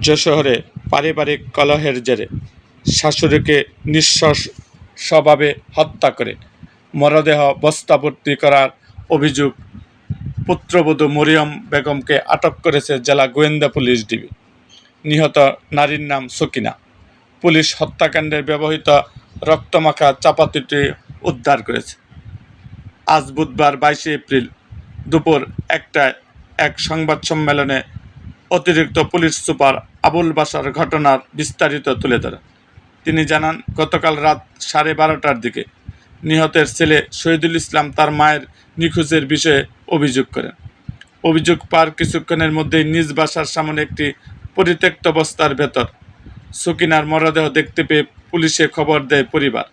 যশোরে পারিবারিক কলহের জেরে শাশুড়িকে নৃশংসভাবে হত্যা করে মরদেহ বস্তাভর্তি করার অভিযোগ পুত্রবধূ মরিয়ম বেগমকে আটক করেছে জেলা গোয়েন্দা পুলিশ ডিবি। নিহত নারীর নাম সকিনা। পুলিশ হত্যাকাণ্ডে ব্যবহৃত রক্তমাখা চাপাতিটি উদ্ধার করেছে। আজ বুধবার 22 এপ্রিল দুপুর 1টায় এক সংবাদ সম্মেলনে অতিরিক্ত পুলিশ সুপার আবুল বাশার ঘটনার বিস্তারিত তুলে ধরেন। তিনি জানান, গতকাল রাত 12:30টার দিকে নিহতের ছেলে শহীদুল ইসলাম তার মায়ের নিখোঁজের বিষয়ে অভিযোগ করেন। অভিযোগ পাওয়ার কিছুক্ষণের মধ্যেই নিজ বাসার সামনে একটি পরিত্যক্ত বস্তার ভেতর সকিনার মরদেহ দেখতে পেয়ে পুলিশে খবর দেয় পরিবার।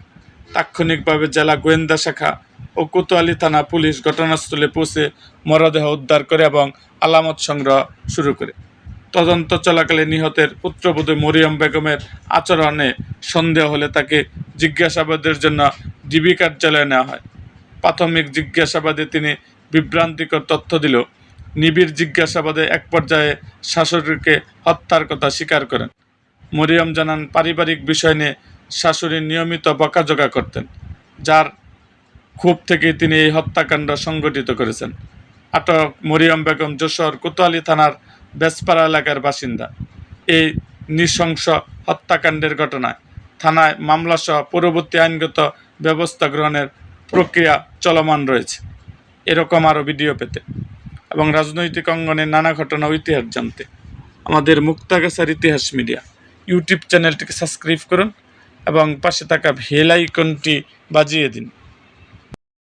তাৎক্ষণিকভাবে জেলা গোয়েন্দা শাখা ও কোতোয়ালি থানা পুলিশ ঘটনাস্থলে পৌঁছে মরদেহ উদ্ধার করে এবং আলামত সংগ্রহ শুরু করে। তদন্ত চলাকালে নিহতের পুত্রবধূ মরিয়ম বেগমের আচরণে সন্দেহ হলে তাকে জিজ্ঞাসাবাদের জন্য ডিবি কার্যালয়ে নেওয়া হয়। প্রাথমিক জিজ্ঞাসাবাদে তিনি বিভ্রান্তিকর তথ্য দিলেও নিবিড় জিজ্ঞাসাবাদে এক পর্যায়ে শাশুড়িকে হত্যার কথা স্বীকার করেন। মরিয়ম জানান, পারিবারিক বিষয় নিয়ে শাশুড়ি নিয়মিত বকাঝকা করতেন, যার ক্ষোভ থেকেই তিনি এই হত্যাকাণ্ড সংঘটিত করেছেন। আটক মরিয়ম বেগম যশোর কোতোয়ালি থানার বেসপাড়া এলাকার বাসিন্দা। এই নৃশংস হত্যাকাণ্ডের ঘটনায় থানায় মামলাসহ পরবর্তী আইনগত ব্যবস্থা গ্রহণের প্রক্রিয়া চলমান রয়েছে। এরকম আরও ভিডিও পেতে এবং রাজনৈতিক অঙ্গনের নানা ঘটনা ও ইতিহাস জানতে আমাদের মুক্তাগাছার ইতিহাস মিডিয়া ইউটিউব চ্যানেলটিকে সাবস্ক্রাইব করুন এবং পাশে থাকা বেল আইকনটি বাজিয়ে দিন।